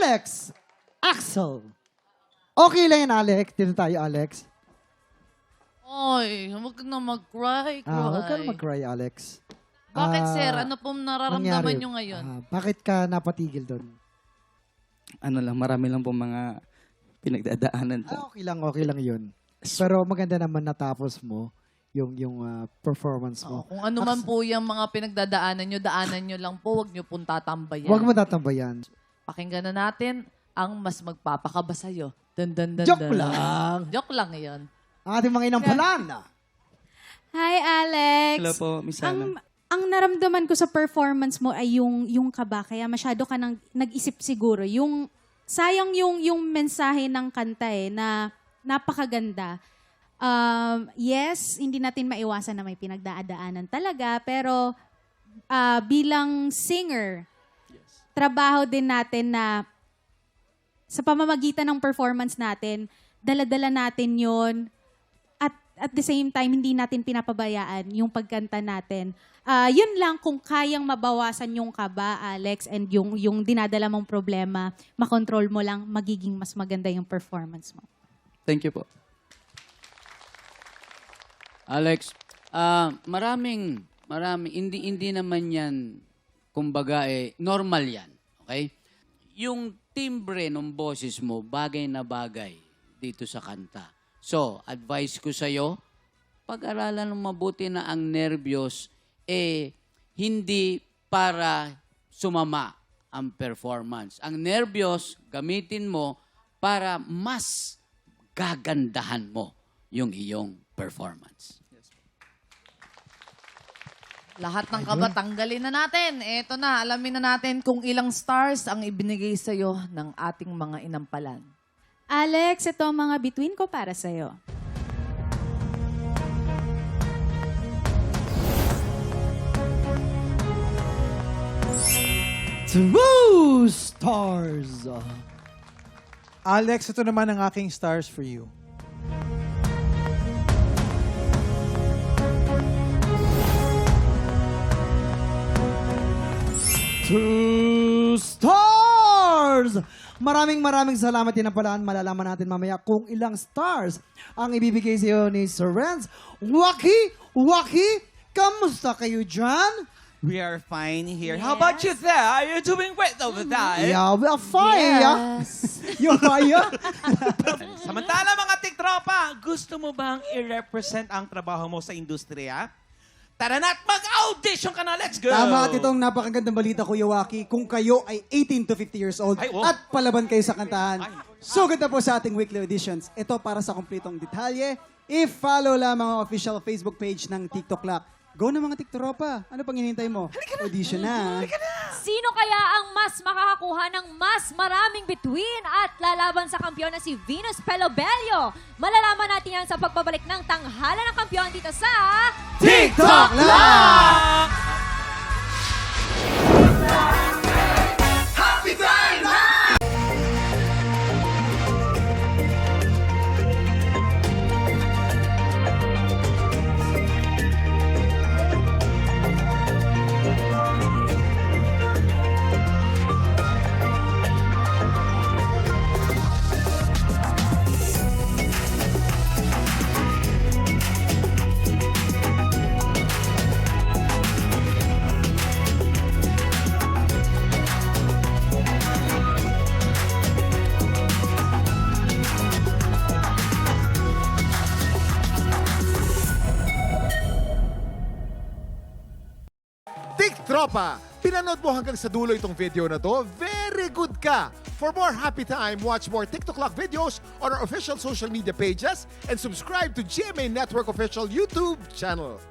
Alex Axel. Okay lang yan, Alex. Dito tayo, Alex. Ay, huwag na mag-cry. Huwag ka na mag-cry, Alex. Bakit, sir? Ano pong nararamdaman nangyari? nyo ngayon? Bakit ka napatigil doon? Ano lang, marami lang po mga pinagdadaanan po. Okay lang yun. Pero maganda naman natapos mo yung performance mo. Kung ano man po yung mga pinagdadaanan nyo, daanan nyo lang po. Huwag nyo pong tatambayan. Huwag mo tatambayan. Pakinggan na natin ang mas magpapakaba sa'yo. Dun, dun, dun, Joke dun. lang. Joke lang yun. Ang ating mga inampalan. Hi, Alex. Hello po, Miss Hannah. Ang naramdaman ko sa performance mo ay yung kaba. Kaya masyado ka nag-isip siguro. Sayang yung mensahe ng kanta na napakaganda. Yes, hindi natin maiwasan na may pinagdadaanan talaga. Pero bilang singer, trabaho din natin na sa pamamagitan ng performance natin, dala-dala natin yon at the same time, hindi natin pinapabayaan yung pagkanta natin. Yun lang, kung kayang mabawasan yung kaba, Alex, and yung dinadala mong problema, makontrol mo lang, magiging mas maganda yung performance mo. Thank you po. Alex, maraming, hindi naman yan, kumbaga normal yan, okay? Yung timbre ng boses mo, bagay na bagay dito sa kanta. So, advice ko sa'yo, pag-aralan ng mabuti na ang nervyos, hindi para sumama ang performance. Ang nervyos, gamitin mo para mas gagandahan mo yung iyong performance. Lahat ng kaba, tanggalin na natin. Eto na, alamin na natin kung ilang stars ang ibinigay sa'yo ng ating mga inampalan. Alex, ito ang mga between ko para sa'yo. Two stars. Alex, ito naman ang aking stars for you. Two stars! Maraming salamat din na palaan. Malalaman natin mamaya kung ilang stars ang ibibigay sa iyo ni Sir Renz. Waki, kamusta kayo dyan? We are fine here. How about you there? Are you doing great over there? Yeah, we are fine. Yes. You're fire? Samantala mga tiktropa, gusto mo bang i-represent ang trabaho mo sa industriya? Tara na at mag-audition ka na. Let's go! Tama at itong napakagandang balita, Kuya Waki, kung kayo ay 18 to 50 years old Ay, oh. at palaban kayo sa kantahan. Sugod na po sa ating weekly auditions. Ito para sa kumpletong detalye. I-follow lamang ang official Facebook page ng TikTok Lock. Go na mga tiktropa. Ano pang hinihintay mo? Audition na. Sino kaya ang mas makakakuha ng mas maraming between at lalaban sa kampiyon na si Venus Pelobello? Malalaman natin yan sa pagbabalik ng tanghalan ng kampiyon dito sa TikTok Lock! Tropa, pinanood mo hanggang sa dulo itong video na to? Very good ka! For more happy time, watch more TikTok Lock videos on our official social media pages and subscribe to GMA Network official YouTube channel.